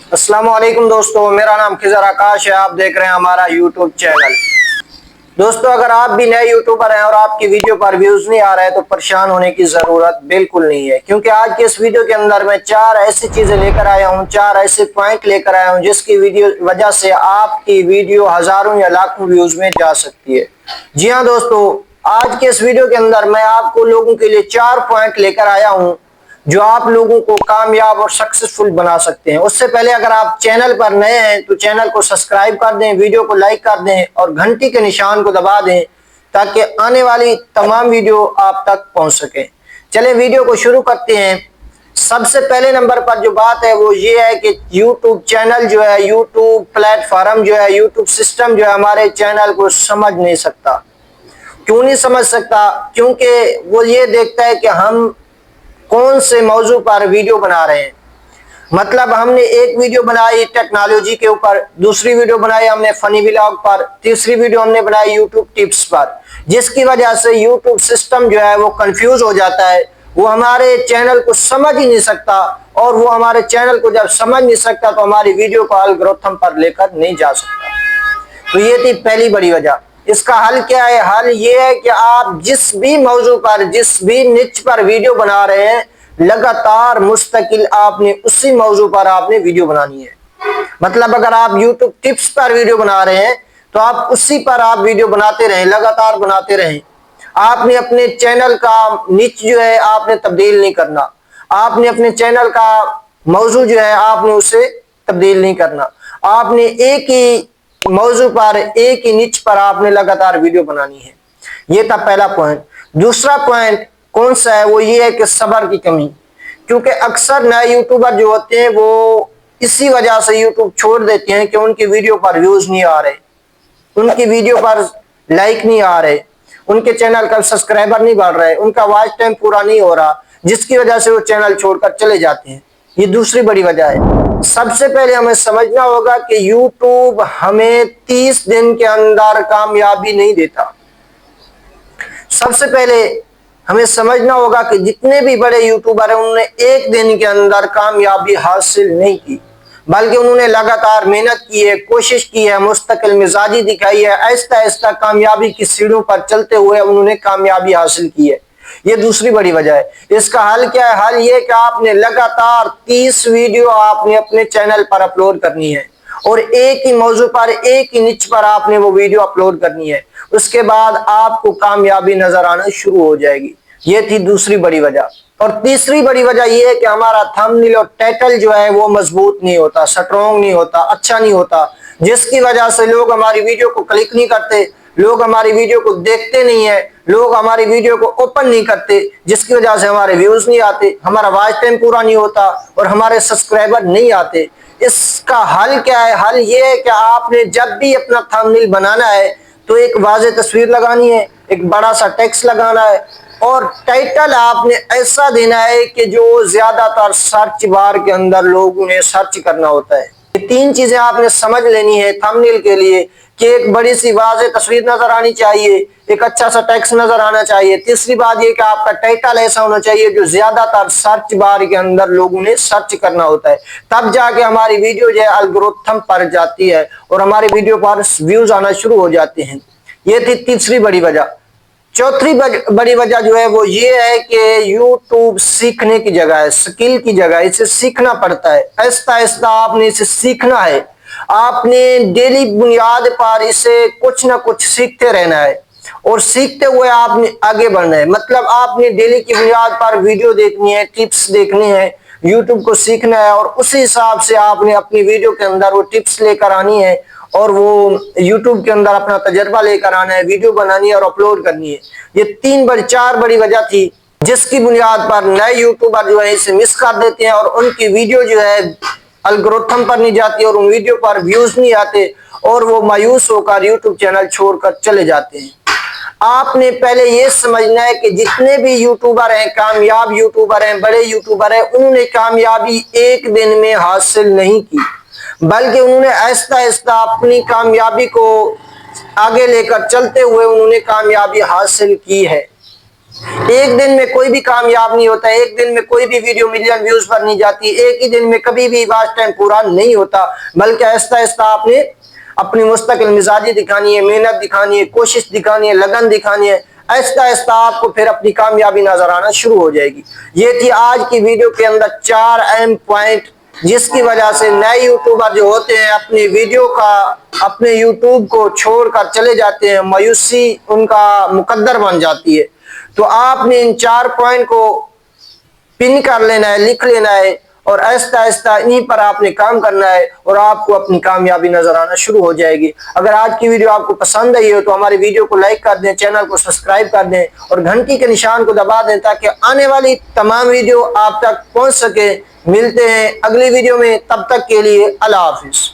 अस्सलाम वालेकुम दोस्तों, मेरा नाम खिजर आकाश है। आप देख रहे हैं हमारा यूट्यूब चैनल। दोस्तों, अगर आप भी नए यूट्यूबर हैं और आपकी वीडियो पर व्यूज नहीं आ रहे तो परेशान होने की जरूरत बिल्कुल नहीं है, क्योंकि आज के इस वीडियो के अंदर मैं 4 ऐसी चीजें लेकर आया हूं, 4 ऐसे पॉइंट लेकर आया हूं जिसकी वजह से आपकी वीडियो हजारों या लाखों व्यूज में जा सकती है। जी हाँ दोस्तों, आज के इस वीडियो के अंदर मैं आपको लोगों के लिए 4 पॉइंट लेकर आया हूं जो आप लोगों को कामयाब और सक्सेसफुल बना सकते हैं। उससे पहले अगर आप चैनल पर नए हैं तो चैनल को सब्सक्राइब कर दें, वीडियो को लाइक कर दें और घंटी के निशान को दबा दें ताकि आने वाली तमाम वीडियो आप तक पहुंच सके। चलिए वीडियो को शुरू करते हैं। सबसे पहले नंबर पर जो बात है वो ये है कि YouTube चैनल जो है, YouTube प्लेटफॉर्म जो है, YouTube सिस्टम जो है हमारे चैनल को समझ नहीं सकता। क्यों नहीं समझ सकता? क्योंकि वो ये देखता है कि हम कौन से मौजू पर वीडियो बना रहे हैं। मतलब हमने एक वीडियो बनाई टेक्नोलॉजी के ऊपर, दूसरी वीडियो बनाई हमने फनी व्लॉग पर, तीसरी वीडियो हमने बनाई यूट्यूब टिप्स पर, जिसकी वजह से यूट्यूब सिस्टम जो है वो कंफ्यूज हो जाता है। वो हमारे चैनल को समझ ही नहीं सकता, और वो हमारे चैनल को जब समझ नहीं सकता तो हमारी वीडियो को एल्गोरिथम पर लेकर नहीं जा सकता। तो ये थी पहली बड़ी वजह। इसका हल क्या है? हल ये है कि आप जिस भी मौजू पर, जिस भी निच पर वीडियो बना रहे हैं, लगातार मुस्तकिल आपने उसी मौजू पर आपने वीडियो बनानी है। मतलब अगर आप यूट्यूब टिप्स पर वीडियो बना रहे हैं तो आप उसी पर आप वीडियो बनाते रहें, लगातार बनाते रहें। आपने अपने चैनल का निच जो है आपने तब्दील नहीं करना। आपने अपने चैनल का मौजू जो है आपने उसे तब्दील नहीं करना। आपने एक ही मौजू पर, एक ही निच पर आपने लगातार वीडियो बनानी है। ये था पहला पॉइंट। दूसरा पॉइंट कौन सा है? वो ये है कि सब्र की कमी। क्योंकि अक्सर नए यूट्यूबर जो होते हैं वो इसी वजह से यूट्यूब छोड़ देते हैं कि उनकी वीडियो पर व्यूज नहीं आ रहे, उनकी वीडियो पर लाइक नहीं आ रहे, उनके चैनल का सब्सक्राइबर नहीं बढ़ रहे, उनका वॉच टाइम पूरा नहीं हो रहा, जिसकी वजह से वो चैनल छोड़कर चले जाते हैं। ये दूसरी बड़ी वजह है। सबसे पहले हमें समझना होगा कि YouTube हमें 30 दिन के अंदर कामयाबी नहीं देता। सबसे पहले हमें समझना होगा कि जितने भी बड़े यूट्यूबर हैं उन्होंने एक दिन के अंदर कामयाबी हासिल नहीं की, बल्कि उन्होंने लगातार मेहनत की है, कोशिश की है, मुस्तकिल मिजाजी दिखाई है, आहिस्ता आहिस्ता कामयाबी की सीढ़ियों पर चलते हुए उन्होंने कामयाबी हासिल की है। ये दूसरी बड़ी वजह है। इसका हल क्या है? हल ये कि आपने लगातार 30 वीडियो आपने अपने चैनल पर अपलोड करनी है, और एक ही मौजू पर, एक ही निच पर आपने वो वीडियो अपलोड करनी है। उसके बाद आपको कामयाबी नजर आना शुरू हो जाएगी। ये थी दूसरी बड़ी वजह। और तीसरी बड़ी वजह ये है कि हमारा थंबनेल और टाइटल जो है वो मजबूत नहीं होता, स्ट्रॉन्ग नहीं होता, अच्छा नहीं होता, जिसकी वजह से लोग हमारी वीडियो को क्लिक नहीं करते, लोग हमारी वीडियो को देखते नहीं है, लोग हमारी वीडियो को ओपन नहीं करते, जिसकी वजह से हमारे व्यूज नहीं आते, हमारा वॉच टाइम पूरा नहीं होता और हमारे सब्सक्राइबर नहीं आते। इसका हल क्या है? हल ये है कि आपने जब भी अपना थंबनेल बनाना है तो एक वाज़ेह तस्वीर लगानी है, एक बड़ा सा टेक्स्ट लगाना है, और टाइटल आपने ऐसा देना है कि जो ज्यादातर सर्च बार के अंदर लोगों ने सर्च करना होता है। ये 3 चीजें आपने समझ लेनी है थंबनेल के लिए, कि एक बड़ी सी वाज़ेह तस्वीर नजर आनी चाहिए, एक अच्छा सा टेक्स्ट नजर आना चाहिए। तीसरी बात ये कि आपका टाइटल ऐसा होना चाहिए जो ज्यादातर सर्च बार के अंदर लोगों ने सर्च करना होता है। तब जाके हमारी वीडियो जो है एल्गोरिथम पर जाती है और हमारी वीडियो पर व्यूज आना शुरू हो जाते हैं। ये थी तीसरी बड़ी वजह। चौथी बड़ी वजह जो है वो ये है कि YouTube सीखने की जगह है, स्किल की जगह है। इसे सीखना पड़ता है, आहिस्ता आहिस्ता आपने इसे सीखना है। आपने डेली बुनियाद पर इसे कुछ ना कुछ सीखते रहना है, और सीखते हुए आपने आगे बढ़ना है। मतलब आपने डेली की बुनियाद पर वीडियो देखनी है, टिप्स देखनी है, YouTube को सीखना है, और उसी हिसाब से आपने अपनी वीडियो के अंदर वो टिप्स लेकर आनी है, और वो YouTube के अंदर अपना तजर्बा लेकर आना है, वीडियो बनानी है और अपलोड करनी है। ये 4 बड़ी वजह थी जिसकी बुनियाद पर नए यूट्यूबर जो है इसे मिस कर देते हैं, और उनकी वीडियो जो है एल्गोरिथम पर नहीं जाती, और उन वीडियो पर व्यूज नहीं आते, और वो मायूस होकर यूट्यूब चैनल छोड़कर चले जाते हैं। आपने पहले ये समझना है कि जितने भी यूट्यूबर हैं, कामयाब यूट्यूबर हैं, बड़े यूट्यूबर हैं, उन्होंने कामयाबी एक दिन में हासिल नहीं की, बल्कि उन्होंने आहिस्ता आहिस्ता अपनी कामयाबी को आगे लेकर चलते हुए उन्होंने कामयाबी हासिल की है। ایک دن میں کوئی بھی کامیاب نہیں ہوتا، ایک دن میں کوئی بھی ویڈیو ملین ویوز پر نہیں جاتی، ایک ہی دن میں کبھی بھی واچ ٹائم پورا نہیں ہوتا، بلکہ آہستہ آہستہ آپ نے اپنی مستقل مزاجی دکھانی ہے، محنت دکھانی ہے، کوشش دکھانی ہے، لگن دکھانی ہے، آہستہ آہستہ آپ کو پھر اپنی کامیابی نظر آنا شروع ہو جائے گی۔ یہ تھی آج کی ویڈیو کے اندر 4 اہم پوائنٹ، جس کی وجہ سے نئے یوٹیوبر جو ہوتے ہیں اپنے یوٹیوب کو چھوڑ کر چلے جاتے ہیں، مایوسی ان کا مقدر بن جاتی ہے۔ تو آپ نے ان 4 پوائنٹ کو پن کر لینا ہے، لکھ لینا ہے، اور آہستہ آہستہ انہی پر آپ نے کام کرنا ہے، اور آپ کو اپنی کامیابی نظر آنا شروع ہو جائے گی۔ اگر آج کی ویڈیو آپ کو پسند آئی ہو تو ہماری ویڈیو کو لائک کر دیں، چینل کو سبسکرائب کر دیں، اور گھنٹی کے نشان کو دبا دیں تاکہ آنے والی تمام ویڈیو آپ تک پہنچ سکے۔ ملتے ہیں اگلی ویڈیو میں، تب تک کے لیے اللہ حافظ۔